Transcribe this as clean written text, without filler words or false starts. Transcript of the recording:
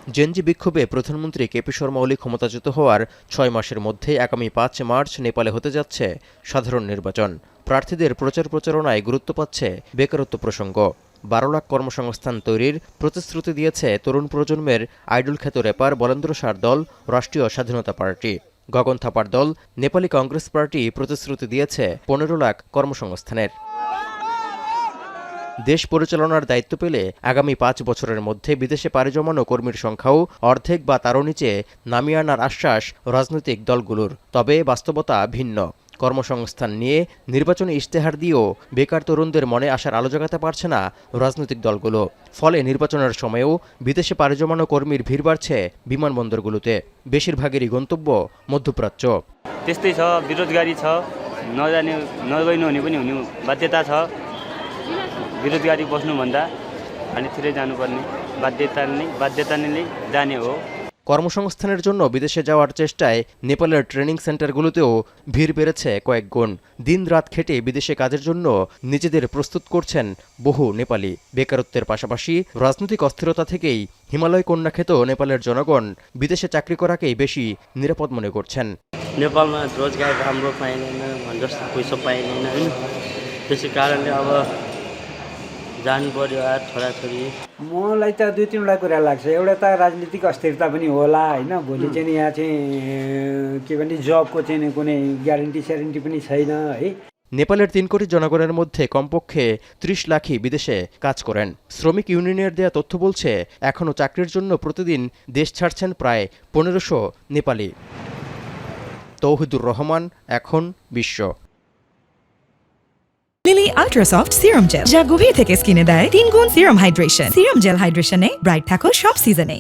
Gen Z বিক্ষোভে প্রধানমন্ত্রী KP Sharma ওলি ক্ষমতাচ্যুত হওয়ার ৬ মাসের মধ্যে আগামী ৫ মার্চ নেপালে হতে যাচ্ছে সাধারণ নির্বাচন। প্রার্থীদের প্রচার প্রচারণায় গুরুত্ব পাচ্ছে বেকারত্ব প্রসঙ্গ। ১২ লাখ কর্মসংস্থান তৈরির প্রতিশ্রুতি দিয়েছে তরুণ প্রজন্মের আইডল খ্যাত র্যাপার বলেন্দ্র সার দল রাষ্ট্রীয় স্বাধীনতা পার্টি। গগন থাপার দল নেপালি কংগ্রেস পার্টি প্রতিশ্রুতি দিয়েছে ১৫ লাখ কর্মসংস্থানের। দেশ পরিচালনার দায়িত্ব পেলে আগামী ৫ বছরের মধ্যে বিদেশে পাড়ি জমানো কর্মীর সংখ্যাও অর্ধেক বা তারও নিচে নামিয়ে আনার আশ্বাস রাজনৈতিক দলগুলোর। তবে বাস্তবতা ভিন্ন। কর্মসংস্থান নিয়ে নির্বাচনী ইশতেহার দিয়েও বেকার তরুণদের মনে আসার আলো জাগাতে পারছে না রাজনৈতিক দলগুলো। ফলে নির্বাচনের সময়ও বিদেশে পাড়ি জমানো কর্মীর ভিড় বাড়ছে বিমানবন্দরগুলোতে। বেশিরভাগেরই গন্তব্য মধ্যপ্রাচ্য। त्यस्तै छ, बेरोजगारी छ, नजाने नगइ नहुने पनि हुने बाध्यता छ। बेरोजगारी बस्नुभन्दा अनि थिरै जानुपर्ने बाध्यता नै जाने हो। কর্মসংস্থানের জন্য বিদেশে যাওয়ার চেষ্টায় নেপালের ট্রেনিং সেন্টারগুলোতেও ভিড় বেড়েছে কয়েক গুণ। দিন-রাত খেটে বিদেশে কাজের জন্য নিজেদের প্রস্তুত করছেন বহু নেপালি। বেকারত্বের পাশাপাশি রাজনৈতিক অস্থিরতা থেকেই হিমালয় কন্যা খ্যাত নেপালের জনগণ বিদেশে চাকরি করাকেই বেশি নিরাপদ মনে করছেন। नेपालमा रोजगार राम्रो पाइँदैन, जस्तो पैसा पाइँदैन होइन, त्यसै कारणले अब जानु पर्यो यार छोराछोरी। मलाई त दुई तिनवटा कुरा लाग्छ। एउटा त राजनीतिक अस्थिरता पनि होला होइन। भोलि चाहिँ यहाँ चाहिँ के भन्छ जबको चाहिँ कुनै ग्यारेन्टी पनि छैन है। নেপালের ৩ কোটি জনগণের মধ্যে কমপক্ষে ৩০ লাখই বিদেশে কাজ করেন। শ্রমিক ইউনিয়নের দেয়া তথ্য বলছে এখনও চাকরির জন্য প্রতিদিন দেশ ছাড়ছেন প্রায় ১৫০০ নেপালি। তৌহিদুর রহমান, এখন বিশ্ব। Lily ultra soft serum gel, যা গভীর থেকে স্কিনে দেয় ৩ গুণ সিরাম হাইড্রেশন। সিরাম জেল হাইড্রেশনে ব্রাইট থাকো সব সিজনে।